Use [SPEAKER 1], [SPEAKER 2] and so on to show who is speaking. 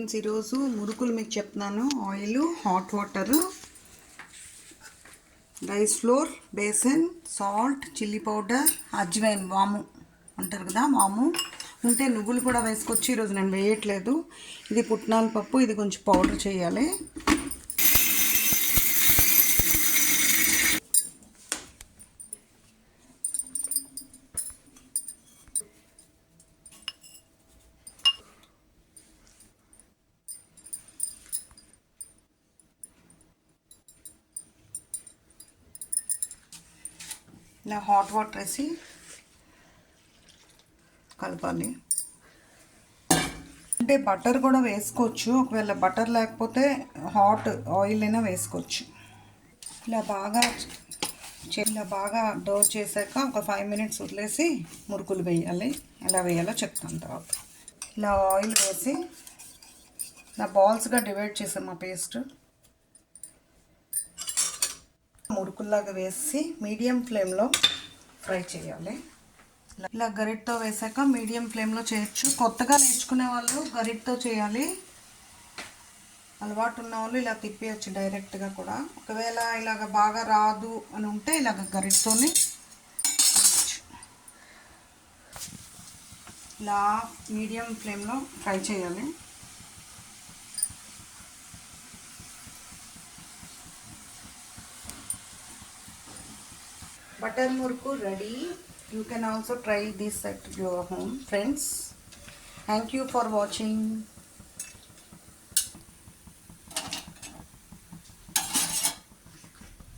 [SPEAKER 1] Friends, ఈరోజు మురుకులు మీకు చెప్తున్నాను. Oil, hot water, rice flour, besan, salt, chilli powder, ajwain, వాము అంటారు కదా, వాము ఉంటే నువ్వులు కూడా వేసుకోవచ్చు. ఈరోజు నేను వేయట్లేదు. ఇది పుట్నాల పప్పు, ఇది కొంచెం పౌడర్ చేయాలి. ఇలా హాట్ వాటర్ వేసి కలపాలి. అంటే బటర్ కూడా వేసుకోవచ్చు, ఒకవేళ బటర్ లేకపోతే హాట్ ఆయిల్ అయినా వేసుకోవచ్చు. ఇలా బాగా డో చేశాక ఒక 5 minutes వదిలేసి మురుకులు వేయాలి. ఎలా వేయాలో చెప్తాను తర్వాత. ఇలా ఆయిల్ వేసి ఇలా బాల్స్గా డివైడ్ చేసాము ఆ పేస్ట్. మురుకుల్లాగా వేసి మీడియం ఫ్లేమ్లో ఫ్రై చేయాలి. ఇలా గరిటతో వేసాక మీడియం ఫ్లేమ్లో చేయొచ్చు. కొత్తగా నేర్చుకునే వాళ్ళు గరిటతో చేయాలి. అలవాటు ఉన్న వాళ్ళు ఇలా తిప్పేయచ్చు డైరెక్ట్గా కూడా. ఒకవేళ ఇలాగ బాగా రాదు అని ఉంటే ఇలాగ గరిటతోనే ఇలా మీడియం ఫ్లేమ్లో ఫ్రై చేయాలి. Butter murku ready. You can also try this at your home, friends. Thank you for watching.